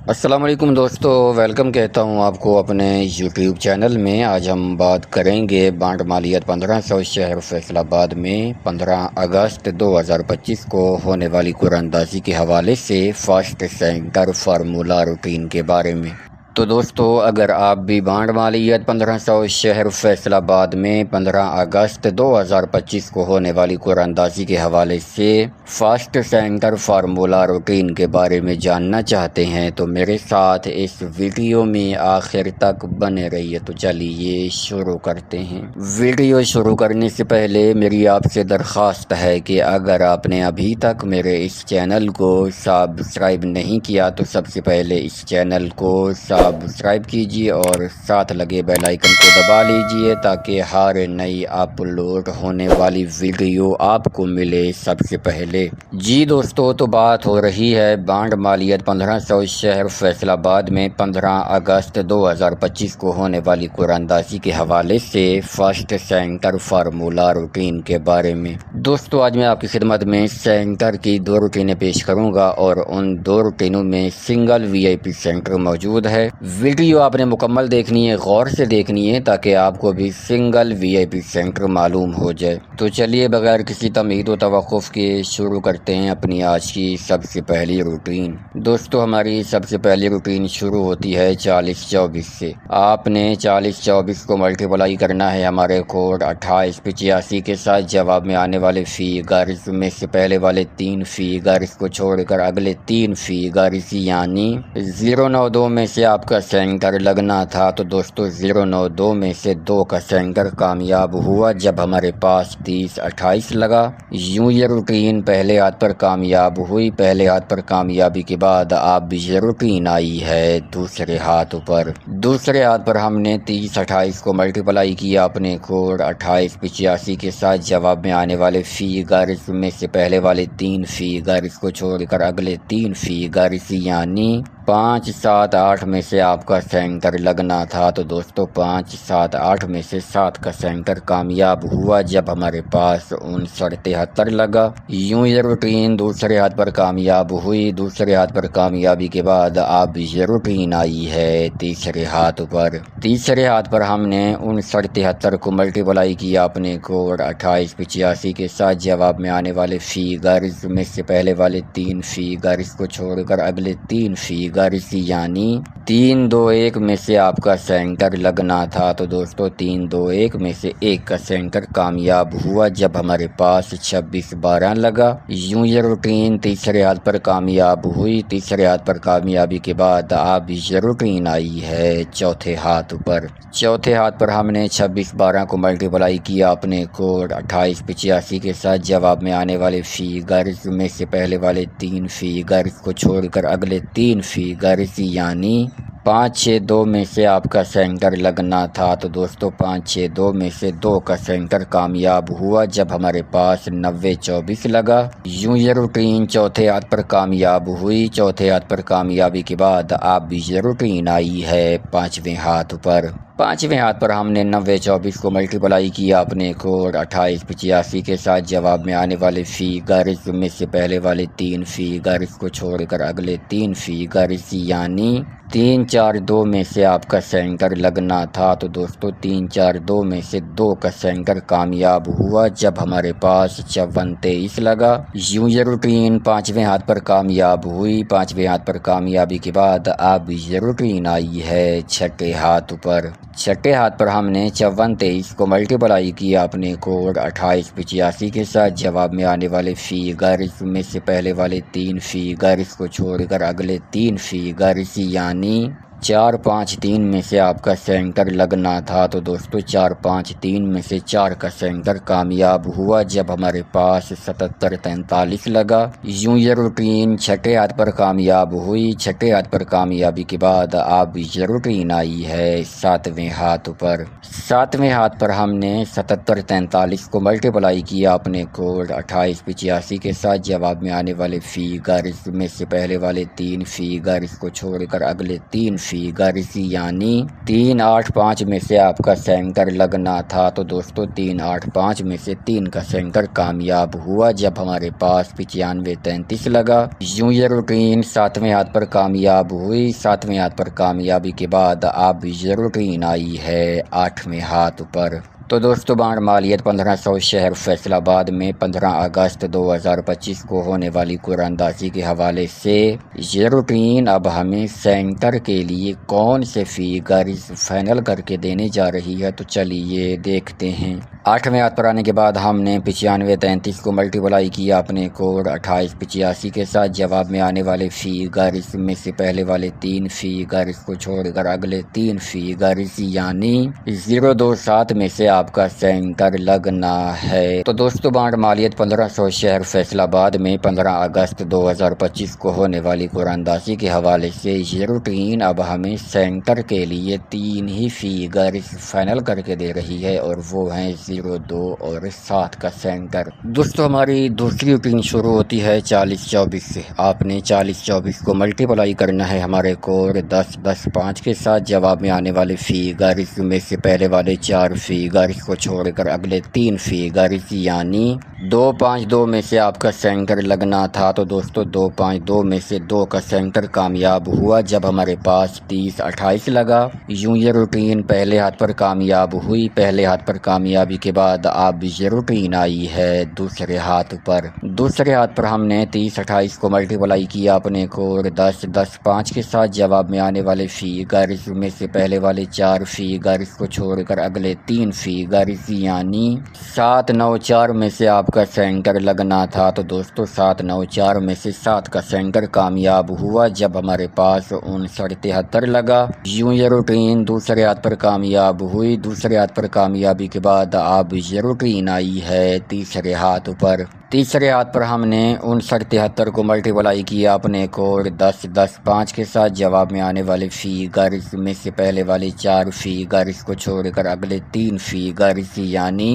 السلام علیکم دوستو، ویلکم کہتا ہوں آپ کو اپنے یوٹیوب چینل میں۔ آج ہم بات کریں گے بانڈ مالیت 1500 شہر فیصل آباد میں 15 اگست 2025 کو ہونے والی قرعہ اندازی کے حوالے سے فاسٹ سینٹر فارمولہ روٹین کے بارے میں۔ تو دوستو، اگر آپ بھی بانڈ مالیت 1500 شہر فیصل آباد میں 15 اگست 2025 کو ہونے والی قرعہ اندازی کے حوالے سے فاسٹ سینٹر فارمولہ روٹین کے بارے میں جاننا چاہتے ہیں تو میرے ساتھ اس ویڈیو میں آخر تک بنے رہیے۔ تو چلیے شروع کرتے ہیں۔ ویڈیو شروع کرنے سے پہلے میری آپ سے درخواست ہے کہ اگر آپ نے ابھی تک میرے اس چینل کو سبسکرائب نہیں کیا تو سب سے پہلے اس چینل کو سبسکرائب کیجیے اور ساتھ لگے بیل آئیکن کو دبا لیجیے تاکہ ہر نئی اپلوڈ ہونے والی ویڈیو آپ کو ملے سب سے پہلے۔ جی دوستو، تو بات ہو رہی ہے بانڈ مالیت 1500 شہر فیصل آباد میں 15 اگست 2025 کو ہونے والی قرعہ اندازی کے حوالے سے فاسٹ سینٹر فارمولہ روٹین کے بارے میں۔ دوستو، آج میں آپ کی خدمت میں سینٹر کی 2 روٹینیں پیش کروں گا اور ان 2 روٹینوں میں سنگل وی آئی پی سینٹر موجود ہے۔ ویڈیو آپ نے مکمل دیکھنی ہے، غور سے دیکھنی ہے تاکہ آپ کو بھی سنگل وی آئی پی سینٹر معلوم ہو جائے۔ تو چلیے بغیر کسی تمہید و توقف کے شروع کرتے ہیں اپنی آج کی سب سے پہلی روٹین۔ دوستو، ہماری سب سے پہلی روٹین شروع ہوتی ہے 4024 سے۔ آپ نے 4024 کو ملٹیپلائی کرنا ہے ہمارے کوڈ 2885 کے ساتھ۔ جواب میں آنے والے فیگرز میں سے پہلے والے 3 فیگرز کو چھوڑ کر اگلے 3 فیگرز یعنی 092 میں سے آپ کا سینٹر لگنا تھا۔ تو دوستو 092 میں سے 2 کا سینٹر کامیاب ہوا جب ہمارے پاس 3028 لگا۔ یوں یہ روٹین پہلے ہاتھ پر کامیاب ہوئی۔ پہلے ہاتھ پر کامیابی کے بعد اب یہ روٹین آئی ہے دوسرے ہاتھ پر۔ دوسرے ہاتھ پر ہم نے 3028 کو ملٹیپلائی کیا اپنے کوڈ 2885 کے ساتھ۔ جواب میں آنے والے فیگرز میں سے پہلے والے 3 فیگرز کو چھوڑ کر اگلے 3 فیگرز یعنی 578 میں سے آپ کا سینٹر لگنا تھا۔ تو دوستو 578 میں سے 7 کا سینٹر کامیاب ہوا جب ہمارے پاس 5973 لگا۔ یوں یہ روٹین دوسرے ہاتھ پر کامیاب ہوئی۔ دوسرے ہاتھ پر کامیابی کے بعد اب یہ روٹین آئی ہے تیسرے ہاتھ پر۔ تیسرے ہاتھ پر ہم نے 5973 کو ملٹیپلائی کیا اپنے کوڈ 2885 کے ساتھ۔ جواب میں آنے والے فیگرز میں سے پہلے والے 3 فیگرز کو چھوڑ کر اگلے 3 فیگرز یعنی 321 میں سے آپ کا سینٹر لگنا تھا۔ تو دوستو 321 میں سے 1 کا سینٹر کامیاب ہوا جب ہمارے پاس 2612 لگا۔ یوں یہ روٹین تیسرے ہاتھ پر کامیاب ہوئی۔ تیسرے ہاتھ پر کامیابی کے بعد اب یہ روٹین آئی ہے چوتھے ہاتھ پر۔ چوتھے ہاتھ پر ہم نے 2612 کو ملٹیپلائی کیا اپنے کوڈ 2885 کے ساتھ۔ جواب میں آنے والے فیگرز میں سے پہلے والے 3 فیگرز کو چھوڑ کر اگلے 3 فیگرز یعنی 562 میں سے آپ کا سینٹر لگنا تھا۔ تو دوستو 562 میں سے 2 کا سینٹر کامیاب ہوا جب ہمارے پاس 9024 لگا۔ یوں یہ روٹین چوتھے ہاتھ پر کامیاب ہوئی۔ چوتھے ہاتھ پر کامیابی کے بعد اب یہ روٹین آئی ہے 5ویں ہاتھ پر۔ 5ویں ہاتھ پر ہم نے 9024 کو ملٹیپلائی کیا اپنے کوڈ 2885 کے ساتھ۔ جواب میں آنے والے فیگرز میں سے پہلے والے 3 فیگرز کو چھوڑ کر اگلے 3 فیگرز یعنی 342 میں سے آپ کا سینٹر لگنا تھا۔ تو دوستو 342 میں سے 2 کا سینٹر کامیاب ہوا جب ہمارے پاس 5423 لگا۔ یوں یہ روٹین 5ویں ہاتھ پر کامیاب ہوئی۔ 5ویں ہاتھ پر کامیابی کے بعد اب یہ روٹین آئی ہے چھٹے ہاتھ پر۔ چھٹے ہاتھ پر ہم نے 5423 کو ملٹیپلائی کیا اپنے کوڈ 2885 کے ساتھ۔ جواب میں آنے والے فیگرز میں سے پہلے والے 3 فیگرز کو چھوڑ کر اگلے 3 فیگرز یعنی 453 میں سے آپ کا سینٹر لگنا تھا۔ تو دوستو 453 میں سے 4 کا سینٹر کامیاب ہوا جب ہمارے پاس 7743 لگا۔ یوں یہ روٹین چھٹے ہاتھ پر کامیاب ہوئی۔ چھٹے ہاتھ پر کامیابی کے بعد اب یہ روٹین آئی ہے 7ویں ہاتھ پر۔ 7ویں ہاتھ پر ہم نے 7743 کو ملٹیپلائی کیا اپنے کوڈ 2885 کے ساتھ۔ جواب میں آنے والے فیگرز میں سے پہلے والے 3 فیگرز کو چھوڑ کر اگلے 3 فیگر یعنی 385 میں سے آپ کا سینٹر لگنا تھا، تو دوستو 385 میں سے 3 کا سینٹر کامیاب ہوا جب ہمارے پاس 9533 لگا۔ یوں یہ روٹین 7ویں ہاتھ پر کامیاب ہوئی۔ 7ویں ہاتھ پر کامیابی کے بعد اب یہ روٹین آئی ہے 8ویں ہاتھ پر۔ تو دوستو بانڈ مالیت 1500 شہر فیصل آباد میں 15 اگست 2025 کو ہونے والی قرعہ اندازی کے حوالے سے یہ روٹین اب ہمیں سینٹر کے لیے کون سے فیگرز فائنل کر کے دینے جا رہی ہے، تو چلیے دیکھتے ہیں۔ 8ویں ہاتھ پر آنے کے بعد ہم نے 9533 کو ملٹیپلائی کیا اپنے کوڈ 2885 کے ساتھ۔ جواب میں آنے والے فیگرز میں سے پہلے والے 3 فیگرز کو چھوڑ کر اگلے 3 فیگرز یعنی 027 میں سے آپ کا سینٹر لگنا ہے۔ تو دوستو بانڈ مالیت 1500 شہر فیصل آباد میں 15 اگست 2025 کو ہونے والی قرعہ اندازی کے حوالے سے یہ روٹین اب ہمیں سینٹر کے لیے 3 ہی فیگرز فائنل کر کے دے رہی ہے، اور وہ ہیں 02 اور 7 کا سینٹر۔ دوستو ہماری دوسری روٹین شروع ہوتی ہے 4024 سے۔ آپ نے 4024 کو ملٹیپلائی کرنا ہے ہمارے کوڈ 1010 کے ساتھ۔ جواب میں آنے والے فیگرز میں سے پہلے والے 4 فیگرز کو چھوڑ کر اگلے 3 فیگرز یعنی 252 میں سے آپ کا سینٹر لگنا تھا، تو دوستو 252 میں سے 2 کا سینٹر کامیاب ہوا جب ہمارے پاس 3028 لگا۔ یوں یہ روٹین پہلے ہاتھ پر کامیاب ہوئی۔ پہلے ہاتھ پر کامیابی کے بعد اب یہ روٹین آئی ہے دوسرے ہاتھ پر۔ دوسرے ہاتھ پر ہم نے 3028 کو ملٹیپلائی کیا اپنے کوڈ 1010 کے ساتھ۔ جواب میں آنے والے فیگرز میں سے پہلے والے 4 فیگرز کو چھوڑ کر اگلے 3 فیگرز یعنی 794 میں سے آپ کا سینٹر لگنا تھا، تو دوستو 794 میں سے 7 کا سینٹر کامیاب ہوا جب ہمارے پاس 5973 لگا۔ یوں یہ روٹین دوسرے ہاتھ پر کامیاب ہوئی۔ دوسرے ہاتھ پر کامیابی کے بعد اب یہ روٹین آئی ہے تیسرے ہاتھ پر۔ تیسرے ہاتھ پر ہم نے 5973 کو ملٹیپلائی کیا اپنے کوڈ 1010 کے ساتھ۔ جواب میں آنے والے فیگرز میں سے پہلے والے 4 فیگرز کو چھوڑ کر اگلے 3 فیگرز یعنی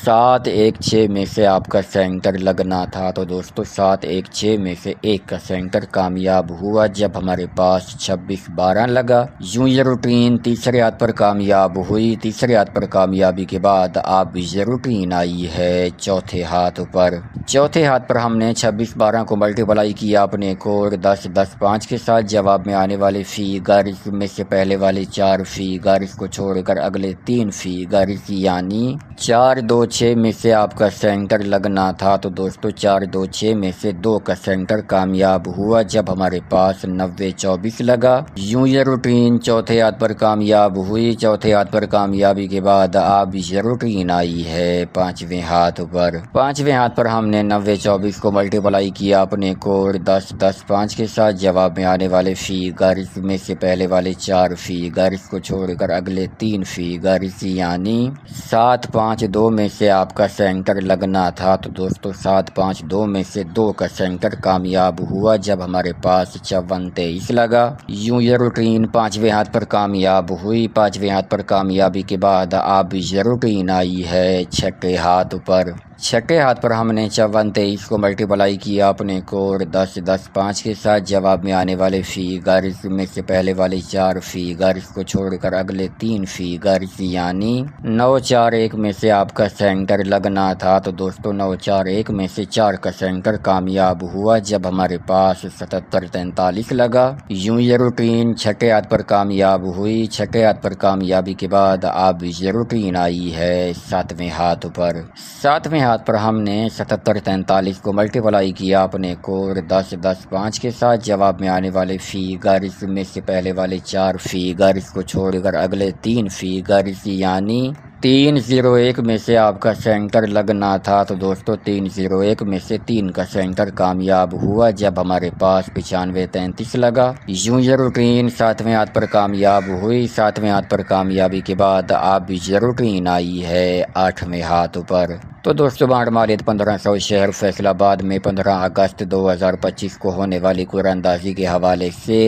716 میں سے آپ کا سینٹر لگنا تھا، تو دوستو 716 میں سے 1 کا سینٹر کامیاب ہوا جب ہمارے پاس 2612 لگا۔ یوں یہ روٹین تیسرے ہاتھ پر کامیاب ہوئی۔ تیسرے ہاتھ پر کامیابی کے بعد اب یہ روٹین آئی ہے چوتھے ہاتھ پر۔ چوتھے ہاتھ پر ہم نے 2612 کو ملٹیپلائی کیا اپنے کوڈ 1010 کے ساتھ۔ جواب میں آنے والے فیگرز میں سے پہلے والے 4 فیگرز کو چھوڑ کر اگلے 3 فیگرز یعنی 426 میں سے آپ کا سینٹر لگنا تھا، تو دوستو 426 میں سے 2 کا سینٹر کامیاب ہوا جب ہمارے پاس 9024 لگا۔ یوں یہ روٹین چوتھے ہاتھ پر کامیاب ہوئی۔ چوتھے ہاتھ پر کامیابی کے بعد اب یہ روٹین آئی ہے 5ویں ہاتھ پر۔ 5ویں ہاتھ پر ہم نے 9024 کو ملٹیپلائی کیا اپنے کوڈ 1010 کے ساتھ۔ جواب میں آنے والے فیگرز میں سے پہلے والے 4 فیگرز کو چھوڑ کر اگلے 3 فیگرز یعنی 752 میں سے آپ کا سینٹر لگنا تھا، تو دوستو 752 میں سے 2 کا سینٹر کامیاب ہوا جب ہمارے پاس 5423 لگا۔ یوں یہ روٹین 5ویں ہاتھ پر کامیاب ہوئی۔ 5ویں ہاتھ پر کامیابی کے بعد اب یہ روٹین آئی ہے چھٹے ہاتھ پر۔ چھٹے ہاتھ پر ہم نے 5423 کو ملٹیپلائی کیا اپنے کوڈ 1010 کے ساتھ۔ جواب میں آنے والے فیگرز میں سے پہلے والے 4 فیگرز کو چھوڑ کر اگلے 3 فیگرز یعنی 941 میں سے آپ کا سینٹر لگنا تھا، تو دوستو 941 میں سے 4 کا سینٹر کامیاب ہوا جب ہمارے پاس 7743 لگا۔ یوں یہ روٹین چھٹے ہاتھ پر کامیاب ہوئی۔ چھٹے ہاتھ پر کامیابی کے بعد اب یہ روٹین آئی ہے 7ویں ہاتھ پر۔ 7ویں ہاتھ پر ہم نے 7743 کو ملٹیپلائی کیا اپنے کوڈ 1010 کے ساتھ۔ جواب میں آنے والے فیگرز میں سے پہلے والے 4 فیگرز کو چھوڑ کر اگلے 3 فیگرز یعنی 301 میں سے آپ کا سینٹر لگنا تھا، تو دوستو 301 میں سے 3 کا سینٹر کامیاب ہوا جب ہمارے پاس 9533 لگا۔ یوں یہ روٹین 7ویں ہاتھ پر کامیاب ہوئی۔ 7ویں ہاتھ پر کامیابی کے بعد اب یہ روٹین آئی ہے 8ویں ہاتھ پر۔ تو دوستو بانڈ مالیت 1500 شہر فیصل آباد میں 15 اگست 2025 کو ہونے والی قرعہ اندازی کے حوالے سے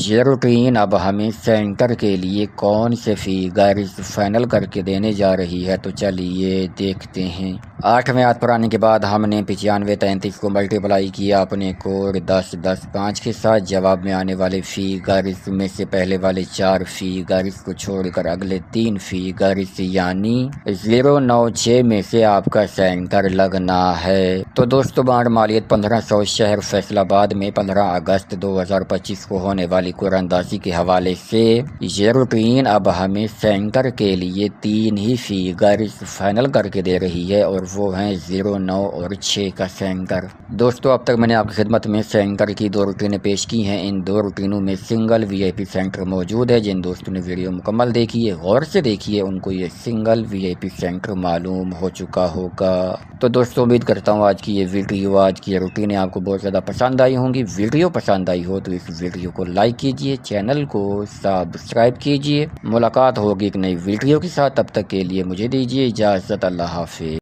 یہ روٹین اب ہمیں سینٹر کے لیے کون سے فیگرز فائنل کر کے دینے جا رہی ہے، تو چلیے دیکھتے ہیں۔ 8 میعاد پرانے کے بعد ہم نے 9533 کو ملٹیپلائی کیا اپنے کوڈ 10-10-5 کے ساتھ۔ جواب میں آنے والے فیگرز میں سے پہلے والے 4 فیگرز کو چھوڑ کر اگلے 3 فیگرز یعنی 096 میں سے آپ کا سینٹر لگنا ہے۔ تو دوستو بانڈ مالیت 1500 شہر فیصل آباد میں 15 اگست 2025 کو ہونے والی قرعہ اندازی کے حوالے سے یہ روٹین اب ہمیں سینٹر کے لیے 3 ہی فیگرز فائنل کر کے دے رہی ہے، اور وہ ہیں 0، 9 اور 6 کا سینٹر۔ دوستو اب تک میں نے آپ کی خدمت میں سینٹر کی 2 روٹینیں پیش کی ہیں۔ ان 2 روٹینوں میں سنگل VIP سینٹر موجود ہے۔ جن دوستوں نے ویڈیو مکمل دیکھی ہے، غور سے دیکھی ہے، ان کو یہ سنگل VIP سینٹر معلوم ہو چکا ہوگا۔ تو دوستو امید کرتا ہوں آج کی یہ ویڈیو، آج کی یہ روٹینیں آپ کو بہت زیادہ پسند آئی ہوں گی۔ ویڈیو پسند آئی ہو تو اس ویڈیو کو لائک کیجئے، چینل کو سبسکرائب کیجئے۔ ملاقات ہوگی ایک نئی ویڈیو کے ساتھ، تب تک کے لیے مجھے دیجئے اجازت۔ اللہ حافظ۔